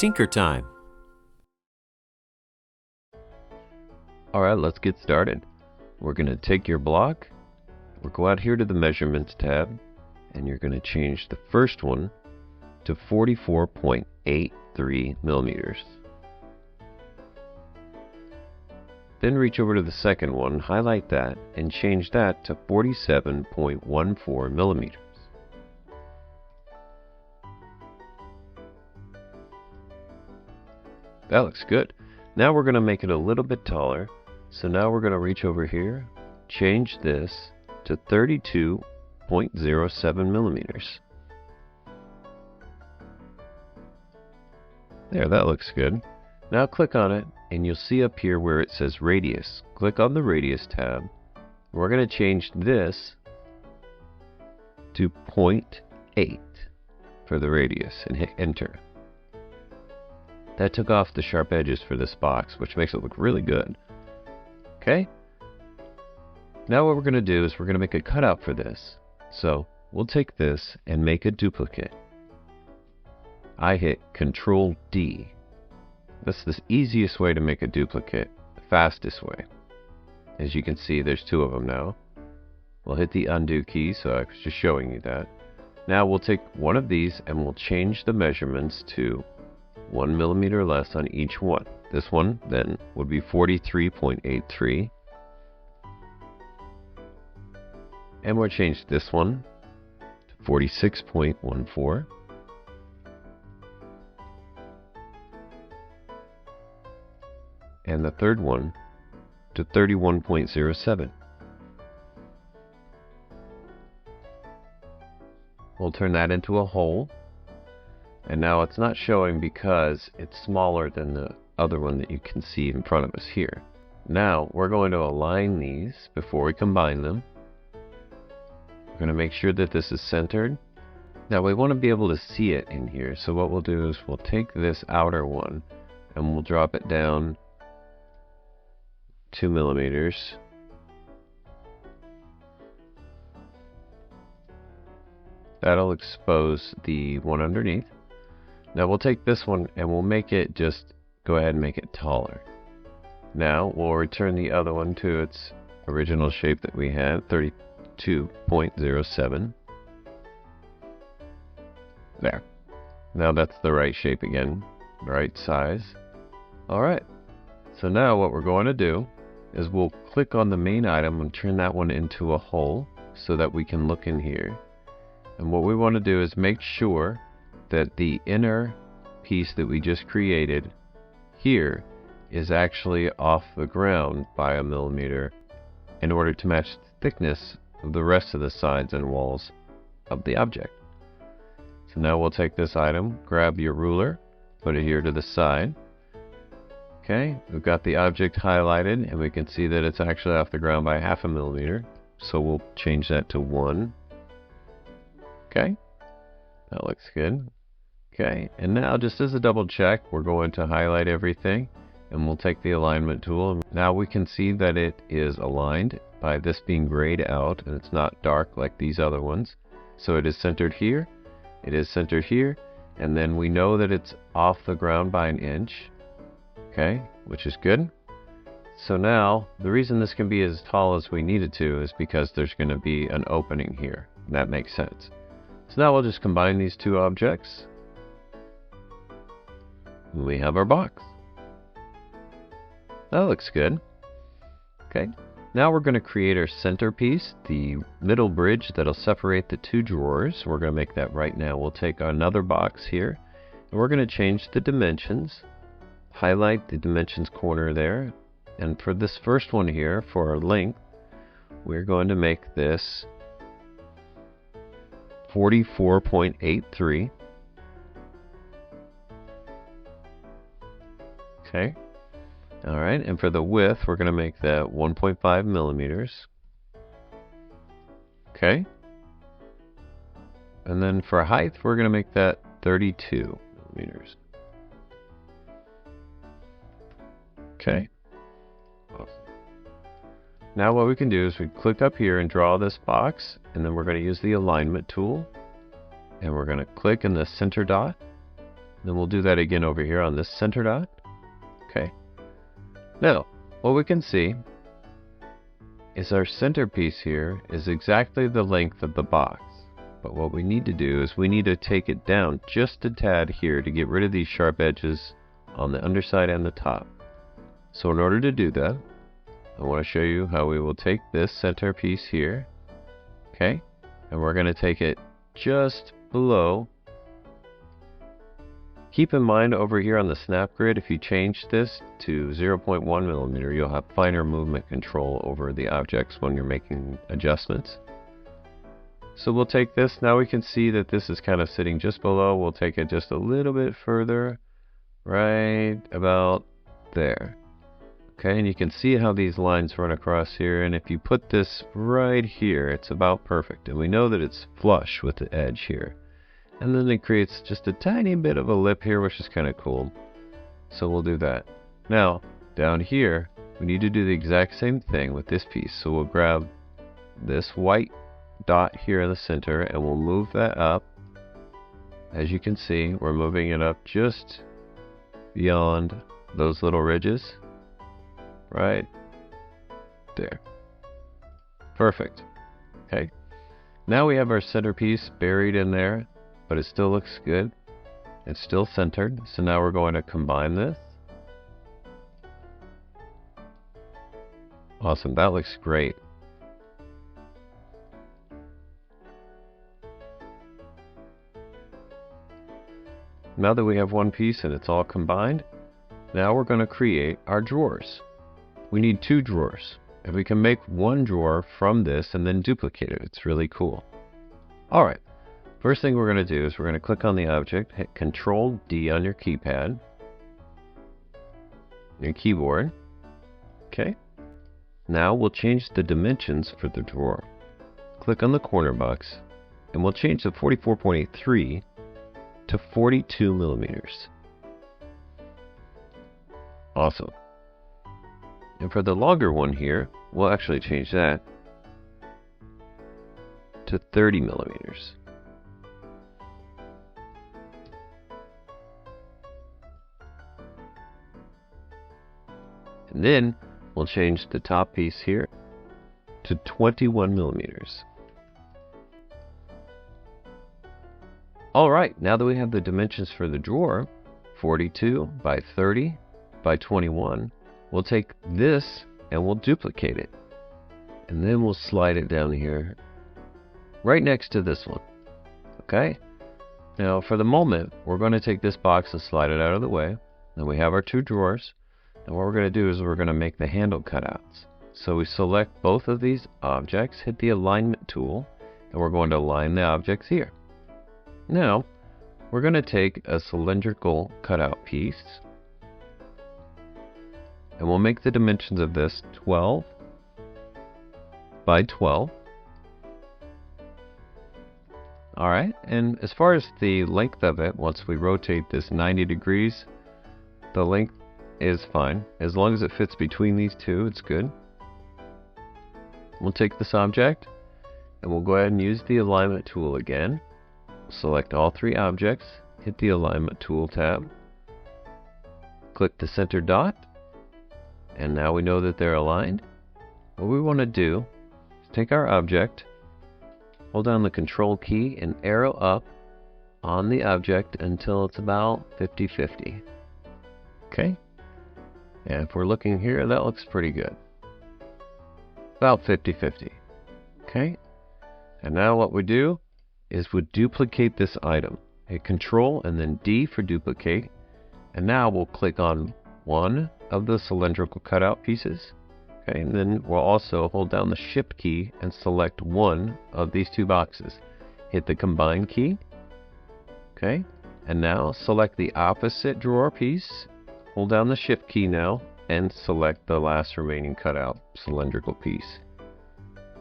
Tinker Time. Alright, let's get started. We're going to take your block, we'll go out here to the Measurements tab, and you're going to change the first one to 44.83 millimeters. Then reach over to the second one, highlight that, and change that to 47.14 millimeters. That looks good. Now we're going to make it a little bit taller. So now we're going to reach over here, change this to 32.07 millimeters. There, that looks good. Now click on it and you'll see up here where it says radius. Click on the radius tab. We're going to change this to 0.8 for the radius and hit enter. That took off the sharp edges for this box, which makes it look really good. Okay? Now what we're going to do is we're going to make a cutout for this. So we'll take this and make a duplicate. I hit Control D. That's the easiest way to make a duplicate, the fastest way. As you can see, there's two of them now. We'll hit the undo key, so I was just showing you that. Now we'll take one of these and we'll change the measurements to 1 millimeter less on each one. This one then would be 43.83. And we'll change this one to 46.14. And the third one to 31.07. We'll turn that into a hole. And now it's not showing because it's smaller than the other one that you can see in front of us here. Now we're going to align these before we combine them. We're going to make sure that this is centered. Now we want to be able to see it in here, so what we'll do is we'll take this outer one and we'll drop it down 2 millimeters. That'll expose the one underneath. Now we'll take this one and we'll make it just go ahead and make it taller. Now we'll return the other one to its original shape that we had, 32.07. There. Now that's the right shape again, right size. Alright, so now what we're going to do is we'll click on the main item and turn that one into a hole so that we can look in here. And what we want to do is make sure that the inner piece that we just created here is actually off the ground by 1 millimeter in order to match the thickness of the rest of the sides and walls of the object. So now we'll take this item, grab your ruler, put it here to the side. Okay, we've got the object highlighted and we can see that it's actually off the ground by 0.5 millimeter. So we'll change that to 1. Okay, that looks good. Okay, and now just as a double check, we're going to highlight everything and we'll take the alignment tool. Now we can see that it is aligned by this being grayed out and it's not dark like these other ones. So it is centered here, it is centered here, and then we know that it's off the ground by 1 inch. Okay, which is good. So now, the reason this can be as tall as we need it to is because there's going to be an opening here. And that makes sense. So now we'll just combine these two objects. We have our box. That looks good. Okay, now we're going to create our centerpiece, the middle bridge that'll separate the two drawers. We're going to make that right now. We'll take another box here and we're going to change the dimensions. Highlight the dimensions corner there. And for this first one here, for our length, we're going to make this 44.83. Okay. Alright, and for the width, we're going to make that 1.5 millimeters. Okay. And then for height, we're going to make that 32 millimeters. Okay. Awesome. Now what we can do is we click up here and draw this box, and then we're going to use the alignment tool, and we're going to click in the center dot, Then we'll do that again over here on this center dot. Okay. Now, what we can see is our centerpiece here is exactly the length of the box. But what we need to do is we need to take it down just a tad here to get rid of these sharp edges on the underside and the top. So in order to do that, I want to show you how we will take this centerpiece here, okay, and we're going to take it just below. Keep in mind over here on the snap grid, if you change this to 0.1 millimeter, you'll have finer movement control over the objects when you're making adjustments. So we'll take this, now we can see that this is kind of sitting just below. We'll take it just a little bit further, right about there. Okay, and you can see how these lines run across here, and if you put this right here, it's about perfect. And we know that it's flush with the edge here. And then it creates just a tiny bit of a lip here, which is kind of cool. So we'll do that. Now, down here, we need to do the exact same thing with this piece. So we'll grab this white dot here in the center, and we'll move that up. As you can see, we're moving it up just beyond those little ridges. Right there. Perfect. Okay. Now we have our centerpiece buried in there, but it still looks good. It's still centered. So now we're going to combine this. Awesome. That looks great. Now that we have one piece and it's all combined, now we're going to create our drawers. We need 2 drawers. If we can make one drawer from this and then duplicate it, it's really cool. Alright, first thing we're going to do is we're going to click on the object, hit Control D on your keypad, your keyboard. Okay. Now we'll change the dimensions for the drawer. Click on the corner box, and we'll change the 44.83 to 42 millimeters. Awesome. And for the longer one here, we'll actually change that to 30 millimeters. And then we'll change the top piece here to 21 millimeters. Alright, now that we have the dimensions for the drawer, 42 by 30 by 21, we'll take this and we'll duplicate it. And then we'll slide it down here, right next to this one. Okay? Now for the moment, we're going to take this box and slide it out of the way. Then we have our 2 drawers. And what we're going to do is we're going to make the handle cutouts. So we select both of these objects, hit the alignment tool, and we're going to align the objects here. Now, we're going to take a cylindrical cutout piece, and we'll make the dimensions of this 12 by 12. Alright, and as far as the length of it, once we rotate this 90 degrees, the length is fine. As long as it fits between these two, it's good. We'll take this object, and we'll go ahead and use the alignment tool again. Select all 3 objects, hit the alignment tool tab, click the center dot, and now we know that they're aligned. What we want to do is take our object, hold down the control key, and arrow up on the object until it's about 50-50. Okay? And if we're looking here, that looks pretty good. About 50-50. Okay? And now what we do is we duplicate this item. Hit Control and then D for duplicate. And now we'll click on one of the cylindrical cutout pieces. Okay, and then we'll also hold down the Shift key and select one of these 2 boxes. Hit the Combine key. Okay, and now select the opposite drawer piece. Hold down the Shift key now and select the last remaining cutout cylindrical piece.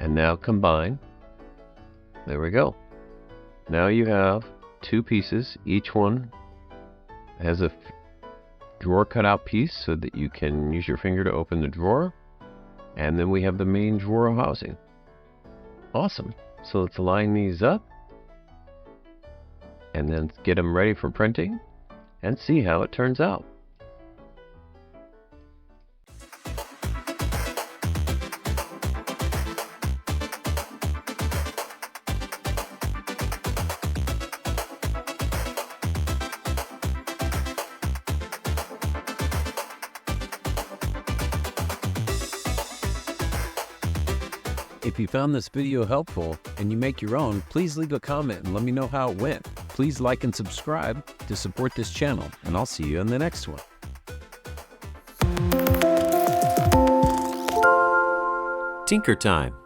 And now combine. There we go. Now you have 2 pieces. Each one has a drawer cutout piece so that you can use your finger to open the drawer. And then we have the main drawer housing. Awesome. So let's line these up and then get them ready for printing. and see how it turns out. If you found this video helpful and you make your own, please leave a comment and let me know how it went. Please like and subscribe to support this channel, and I'll see you in the next one. Tinker Time.